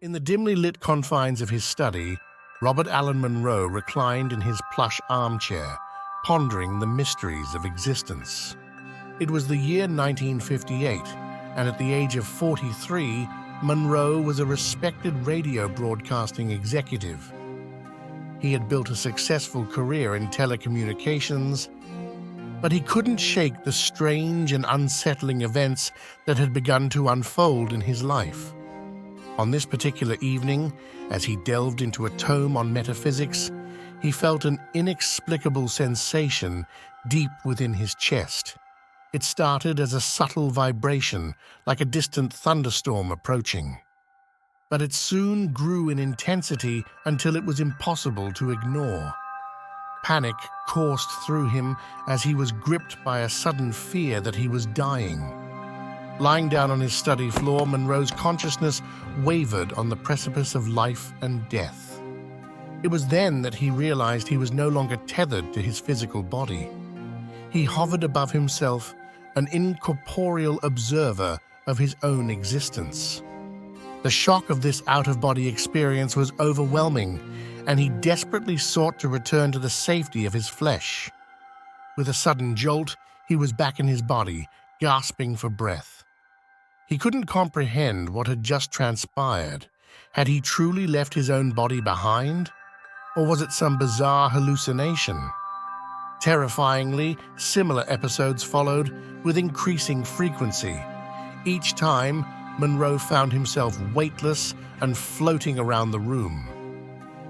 In the dimly lit confines of his study, Robert Allen Monroe reclined in his plush armchair, pondering the mysteries of existence. It was the year 1958, and at the age of 43, Monroe was a respected radio broadcasting executive. He had built a successful career in telecommunications, but he couldn't shake the strange and unsettling events that had begun to unfold in his life. On this particular evening, as he delved into a tome on metaphysics, he felt an inexplicable sensation deep within his chest. It started as a subtle vibration, like a distant thunderstorm approaching. But it soon grew in intensity until it was impossible to ignore. Panic coursed through him as he was gripped by a sudden fear that he was dying. Lying down on his study floor, Monroe's consciousness wavered on the precipice of life and death. It was then that he realized he was no longer tethered to his physical body. He hovered above himself, an incorporeal observer of his own existence. The shock of this out-of-body experience was overwhelming, and he desperately sought to return to the safety of his flesh. With a sudden jolt, he was back in his body, gasping for breath. He couldn't comprehend what had just transpired. Had he truly left his own body behind? Or was it some bizarre hallucination? Terrifyingly, similar episodes followed with increasing frequency. Each time, Monroe found himself weightless and floating around the room.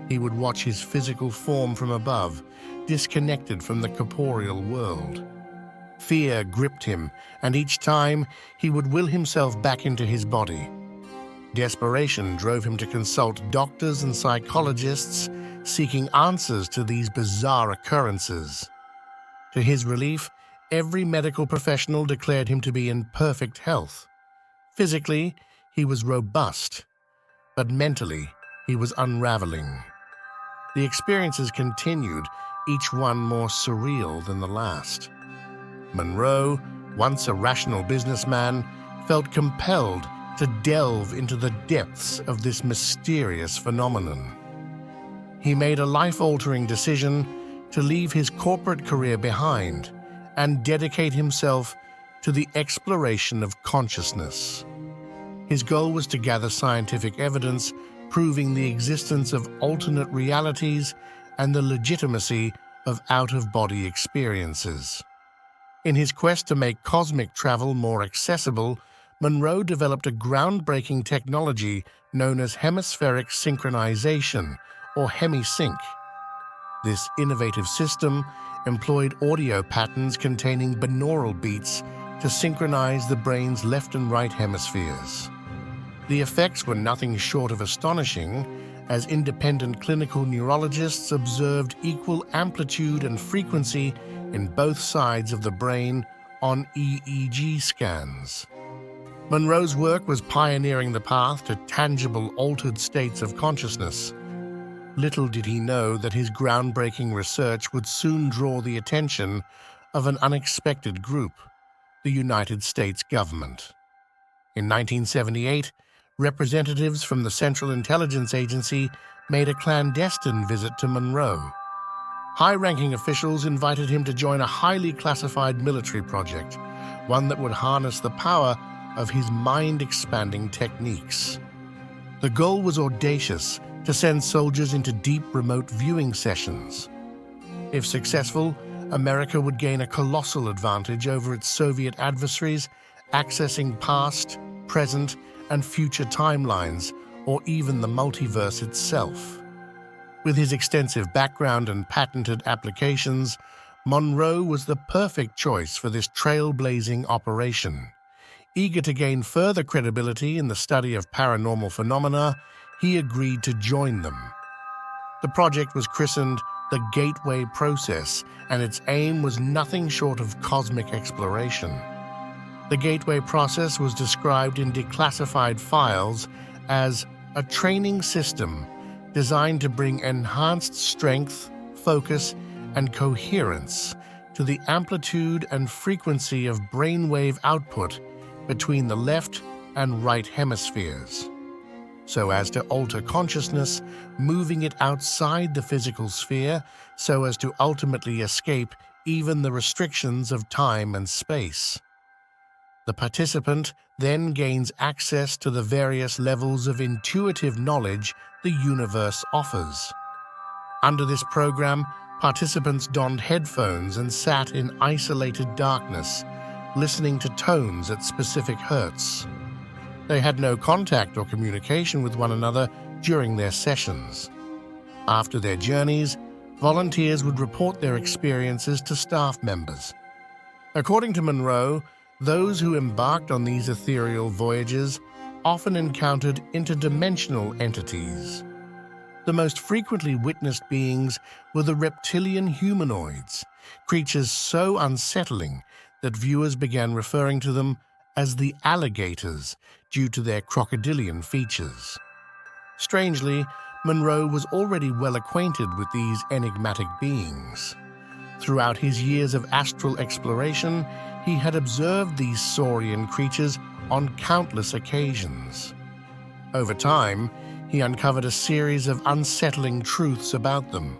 He would watch his physical form from above, disconnected from the corporeal world. Fear gripped him, and each time he would will himself back into his body. Desperation drove him to consult doctors and psychologists, seeking answers to these bizarre occurrences. To his relief, every medical professional declared him to be in perfect health. Physically, he was robust, but mentally, he was unraveling. The experiences continued, each one more surreal than the last. Monroe, once a rational businessman, felt compelled to delve into the depths of this mysterious phenomenon. He made a life-altering decision to leave his corporate career behind and dedicate himself to the exploration of consciousness. His goal was to gather scientific evidence proving the existence of alternate realities and the legitimacy of out-of-body experiences. In his quest to make cosmic travel more accessible, Monroe developed a groundbreaking technology known as hemispheric synchronization, or Hemi-Sync. This innovative system employed audio patterns containing binaural beats to synchronize the brain's left and right hemispheres. The effects were nothing short of astonishing, as independent clinical neurologists observed equal amplitude and frequency in both sides of the brain on EEG scans. Monroe's work was pioneering the path to tangible altered states of consciousness. Little did he know that his groundbreaking research would soon draw the attention of an unexpected group, the United States government. In 1978, representatives from the Central Intelligence Agency made a clandestine visit to Monroe. High-ranking officials invited him to join a highly classified military project, one that would harness the power of his mind-expanding techniques. The goal was audacious, to send soldiers into deep remote viewing sessions. If successful, America would gain a colossal advantage over its Soviet adversaries, accessing past, present, and future timelines, or even the multiverse itself. With his extensive background and patented applications, Monroe was the perfect choice for this trailblazing operation. Eager to gain further credibility in the study of paranormal phenomena, he agreed to join them. The project was christened the Gateway Process, and its aim was nothing short of cosmic exploration. The Gateway Process was described in declassified files as a training system designed to bring enhanced strength, focus, and coherence to the amplitude and frequency of brainwave output between the left and right hemispheres. so as to alter consciousness, moving it outside the physical sphere so as to ultimately escape even the restrictions of time and space. The participant then gains access to the various levels of intuitive knowledge the universe offers. Under this program, participants donned headphones and sat in isolated darkness, listening to tones at specific hertz. They had no contact or communication with one another during their sessions. After their journeys, volunteers would report their experiences to staff members. According to Monroe, those who embarked on these ethereal voyages often encountered interdimensional entities. The most frequently witnessed beings were the reptilian humanoids, creatures so unsettling that viewers began referring to them as the alligators due to their crocodilian features. Strangely, Monroe was already well acquainted with these enigmatic beings. Throughout his years of astral exploration, he had observed these saurian creatures on countless occasions. Over time, he uncovered a series of unsettling truths about them.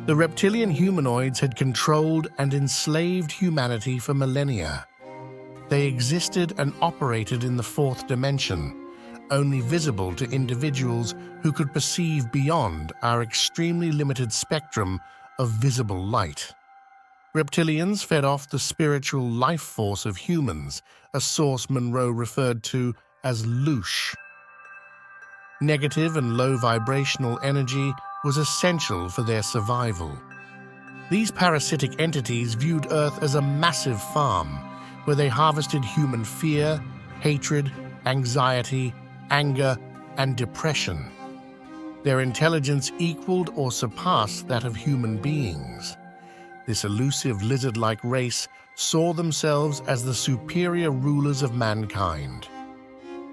The reptilian humanoids had controlled and enslaved humanity for millennia. They existed and operated in the fourth dimension, only visible to individuals who could perceive beyond our extremely limited spectrum of visible light. Reptilians fed off the spiritual life force of humans, a source Monroe referred to as loosh. Negative and low vibrational energy was essential for their survival. These parasitic entities viewed Earth as a massive farm, where they harvested human fear, hatred, anxiety, anger, and depression. Their intelligence equaled or surpassed that of human beings. This elusive lizard-like race saw themselves as the superior rulers of mankind.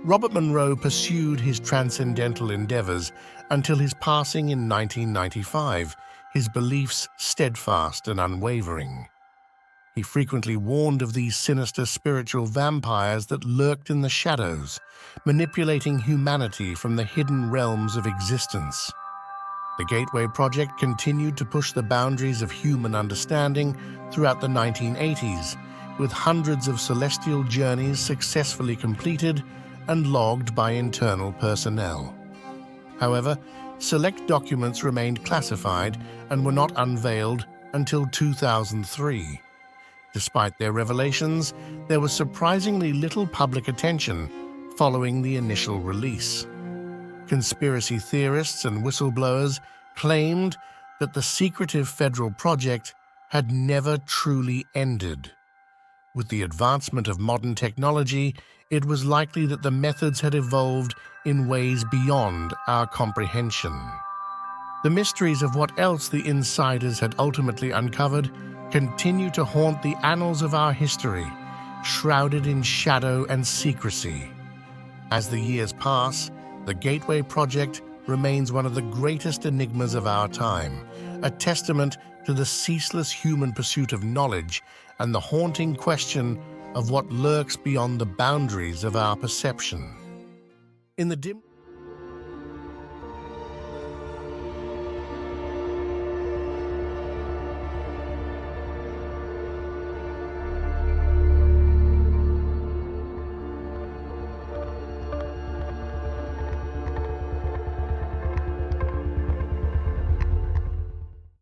Robert Monroe pursued his transcendental endeavors until his passing in 1995, his beliefs steadfast and unwavering. He frequently warned of these sinister spiritual vampires that lurked in the shadows, manipulating humanity from the hidden realms of existence. The Gateway Project continued to push the boundaries of human understanding throughout the 1980s, with hundreds of celestial journeys successfully completed and logged by internal personnel. However, select documents remained classified and were not unveiled until 2003. Despite their revelations, there was surprisingly little public attention following the initial release. Conspiracy theorists and whistleblowers claimed that the secretive federal project had never truly ended. With the advancement of modern technology, it was likely that the methods had evolved in ways beyond our comprehension. The mysteries of what else the insiders had ultimately uncovered continue to haunt the annals of our history, shrouded in shadow and secrecy. As the years pass, the Gateway Project remains one of the greatest enigmas of our time, a testament to the ceaseless human pursuit of knowledge and the haunting question of what lurks beyond the boundaries of our perception. In the dim